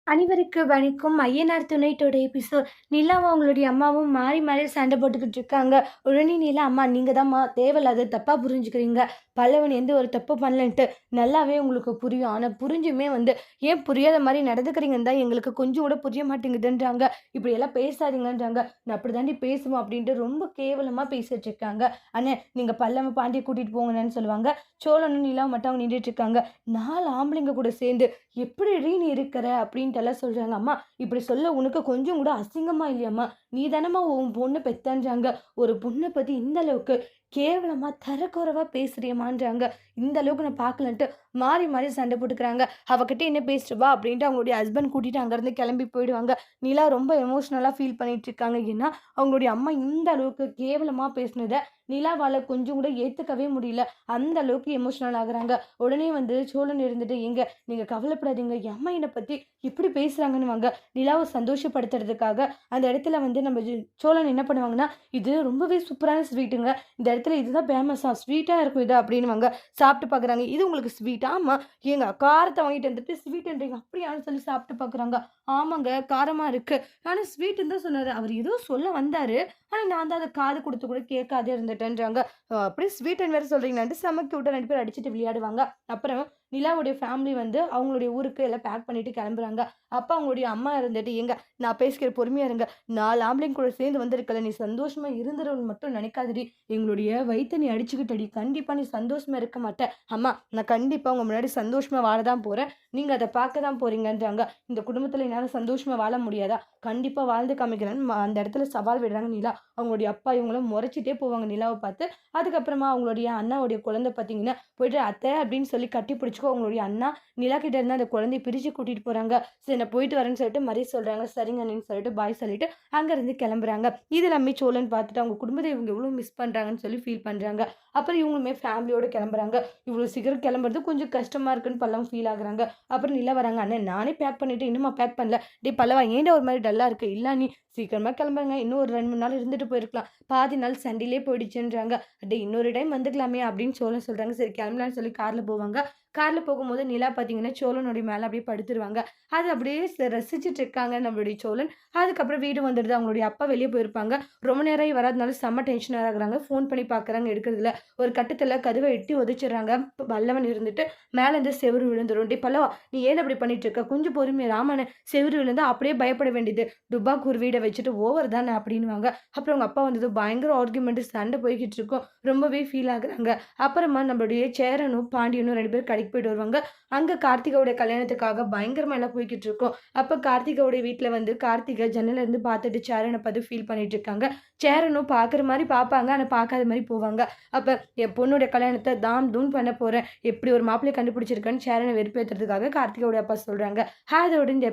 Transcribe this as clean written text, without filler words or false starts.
அனைவருக்கு வணக்கம். ஐயனார் துணையோட எபிசோட். நிலாவும் அவங்களுடைய அம்மாவும் மாறி மாறி சண்டை போட்டுக்கிட்டு இருக்காங்க. உடனே நிலா, அம்மா நீங்க தான்மா தேவையில்லாத தப்பா புரிஞ்சுக்கிறீங்க. பல்லவன் எந்த ஒரு தப்பு பண்ணலன்ட்டு நல்லாவே உங்களுக்கு புரியும். ஆனால் புரிஞ்சுமே ஏன் புரியாத மாதிரி நடந்துக்கிறீங்கன்னு தான் எங்களுக்கு கொஞ்சம் கூட புரிய மாட்டேங்குதுன்றாங்க. இப்படியெல்லாம் பேசாதீங்கன்றாங்க. நான் அப்படி தாண்டி பேசுவோம் அப்படின்ட்டு ரொம்ப கேவலமாக பேசிட்டு இருக்காங்க. அண்ணே நீங்கள் பல்லவன் பாண்டியை கூட்டிகிட்டு போங்கன்னு சொல்லுவாங்க. சோழனும் நிலா மட்டும் அவங்க நின்றுட்டு இருக்காங்க. 4 ஆம்பளைங்க கூட சேர்ந்து எப்படி நீ இருக்கிற அப்படின்ட்டுலாம் சொல்றாங்க. அம்மா இப்படி சொல்ல உனக்கு கொஞ்சம் கூட அசிங்கமா இல்லையாம்மா? நீ தானம்மா உன் பொண்ணு பெத்தன்றாங்க. ஒரு பொண்ணை பத்தி இந்த அளவுக்கு கேவலமா தரக்குறைவா பேசுறியம்மான்றாங்க. இந்த அளவுக்கு நான் பார்க்கலன்ட்டு மாறி மாறி சண்டை போட்டுக்கிறாங்க. அவகிட்ட என்ன பேசிட்டு வா அப்படின்ட்டு அவங்களுடைய ஹஸ்பண்ட் கூட்டிட்டு அங்கேருந்து கிளம்பி போயிடுவாங்க. நிலா ரொம்ப எமோஷ்னலாக ஃபீல் பண்ணிட்டு இருக்காங்க. ஏன்னா அவங்களுடைய அம்மா இந்த அளவுக்கு கேவலமாக பேசினதை நிலாவால் கொஞ்சம் கூட ஏற்றுக்கவே முடியல. அந்த அளவுக்கு எமோஷ்னல் ஆகுறாங்க. உடனே சோழன் இருந்துட்டு, எங்க நீங்கள் கவலைப்படாதீங்க, என் அம்மா என்னை பற்றி இப்படி பேசுகிறாங்கன்னு வாங்க. நிலாவை சந்தோஷப்படுத்துறதுக்காக அந்த இடத்துல நம்ம சோழன் என்ன பண்ணுவாங்கன்னா, இது ரொம்பவே சூப்பரான ஸ்வீட்டுங்க, இந்த இடத்துல இதுதான் ஃபேமஸாக ஸ்வீட்டாக இருக்கும் இது அப்படின்வாங்க. சாப்பிட்டு பார்க்குறாங்க. இது உங்களுக்கு ஸ்வீட்? ஆமாம். ஏங்க காரத்தை வாங்கிட்டு வந்துட்டு ஸ்வீட்டுன்றீங்க அப்படியான்னு சொல்லி சாப்பிட்டு பார்க்குறாங்க. ஆமாங்க காரமாக இருக்குது, ஆனால் ஸ்வீட்டுன்னு தான் சொன்னார். அவர் ஏதோ சொல்ல வந்தார், ஆனால் நான் தான் அதை காது கொடுத்து கூட கேட்காதே இருந்துட்டேன்றாங்க. அப்படியே ஸ்வீட்டன் வேறு சொல்கிறீங்களான்ட்டு செம க்யூட்டாக 2 பேர் அடிச்சுட்டு விளையாடுவாங்க. அப்புறம் நிலாவுடைய ஃபேமிலி அவங்களுடைய ஊருக்கு எல்லாம் பேக் பண்ணிட்டு கிளம்புறாங்க. அப்போ அவங்களுடைய அம்மா இருந்துட்டு, எங்க நான் பேசிக்கிற பொறுமையா இருங்க, 4 ஆம்பளைங்க கூட சேர்ந்து வந்திருக்கல, நீ சந்தோஷமா இருந்துருன்னு மட்டும் நினைக்காதடி, எங்களுடைய வயிற்றை நீ அடிச்சுக்கிட்டடி, கண்டிப்பாக நீ சந்தோஷமா இருக்க மாட்டேன். அம்மா நான் கண்டிப்பாக உங்கள் முன்னாடி சந்தோஷமா வாழ தான் போகிறேன், நீங்கள் அதை பார்க்க தான் போறீங்கன்றாங்க. இந்த குடும்பத்தில் என்னால் சந்தோஷமா வாழ முடியாதா? கண்டிப்பாக வாழ்ந்து காமிக்கிறேன்னு அந்த இடத்துல சவால் விடுறாங்க நிலா. அவங்களுடைய அப்பா இவங்களும் முறைச்சிட்டே போவாங்க நிலாவை பார்த்து. அதுக்கப்புறமா அவங்களுடைய அண்ணாவுடைய குழந்தை பார்த்தீங்கன்னா போயிட்டு அத்தை அப்படின்னு சொல்லி கட்டி பிடிச்சிக்கோ. அவங்களுடைய அண்ணா நிலா கிட்ட இருந்து அந்த குழந்தைய பிரித்து கூட்டிகிட்டு போகிறாங்க. சரி நான் போயிட்டு வரேன்னு சொல்லிட்டு மறி சொல்கிறாங்க. சரிங்க அண்ணன்னு சொல்லிட்டு பாய் சொல்லிட்டு அங்கேருந்து கிளம்புறாங்க. இது எல்லாமே சோழன் பார்த்துட்டு அவங்க குடும்பத்தை இவங்க எவ்வளோ மிஸ் பண்ணுறாங்கன்னு சொல்லி ஃபீல் பண்ணுறாங்க. அப்புறம் இவங்களுமே ஃபேமிலியோடு கிளம்புறாங்க. இவ்வளோ சீக்கிரம் கிளம்புறது கொஞ்சம் கஷ்டமாக இருக்குன்னு பல்லவம் ஃபீல் ஆகுறாங்க. அப்புறம் நிலா வராங்க. அண்ணன் நானே பேக் பண்ணிவிட்டு இன்னுமா பேக் பண்ணல. டே பல்லவா ஏன்டா ஒரு மாதிரி டல்லாக இருக்குது? இல்லை நீ சீக்கிரமாக கிளம்புங்க, இன்னும் ஒரு 2 3 நாள் இருந்துட்டு போயிருக்கலாம், பாதி நாள் சண்டையிலே போயிடுச்சுன்றாங்க. அடே இன்னொரு டைம் வந்துக்கலாமே அப்படின்னு சோழன் சொல்கிறாங்க. சரி கிளம்பலான்னு சொல்லி காரில் போவாங்க. காரில் போகும்போது நிலா பார்த்தீங்கன்னா சோழனுடைய மேலே அப்படியே படுத்துருவாங்க. அது அப்படியே ரசிச்சுட்டு இருக்காங்க நம்மளுடைய சோழன். அதுக்கப்புறம் வீடு வந்துடுது. அவங்களுடைய அப்பா வெளியே போயிருப்பாங்க. ரொம்ப நேரம் வராதனால செம்ம டென்ஷனாக ஆகுறாங்க. ஃபோன் பண்ணி பார்க்குறாங்க, எடுக்கிறதுல. ஒரு கட்டத்தில் கதவை எட்டி உதைச்சிடுறாங்க. பல்லவன் இருந்துட்டு மேலேருந்து செவுரு விழுந்துடும். டே பல்லவா நீ ஏன் அப்படி பண்ணிட்டு இருக்க? கொஞ்சம் பொறுமையா. ராமனை செவுரு விழுந்து அப்படியே பயப்பட வேண்டியது, டுபாக்கு ஒரு வீடை வச்சுட்டு ஓவர் தானே அப்படின்வாங்க. அப்புறம் அவங்க அப்பா பயங்கர ஆர்குமெண்ட், சண்டை போய்கிட்டு இருக்கும். ரொம்பவே ஃபீல் ஆகுறாங்க. அப்புறமா நம்மளுடைய சேரனும் பாண்டியனும் 2 பேர் கடைக்கு போயிட்டு வருவாங்க. அங்கே கார்த்திகாவுடைய கல்யாணத்துக்காக பயங்கரமாக எல்லாம் போய்கிட்டு இருக்கும். அப்போ கார்த்திகாவுடைய வீட்டில் கார்த்திகா ஜன்னல இருந்து பார்த்துட்டு சேரனை பார்த்து ஃபீல் பண்ணிட்டு இருக்காங்க. சேரனும் பார்க்குற மாதிரி பார்ப்பாங்க, ஆனால் பார்க்காத மாதிரி போவாங்க. அப்போ என் பொண்ணுடைய கல்யாணத்தை தாம் தூம் பண்ண போகிறேன், எப்படி ஒரு மாப்பிள்ளையை கண்டுபிடிச்சிருக்கேன்னு சேரனை வெறுப்பேற்றுறதுக்காக கார்த்திகாவுடைய அப்பா சொல்கிறாங்க. அதோட இந்த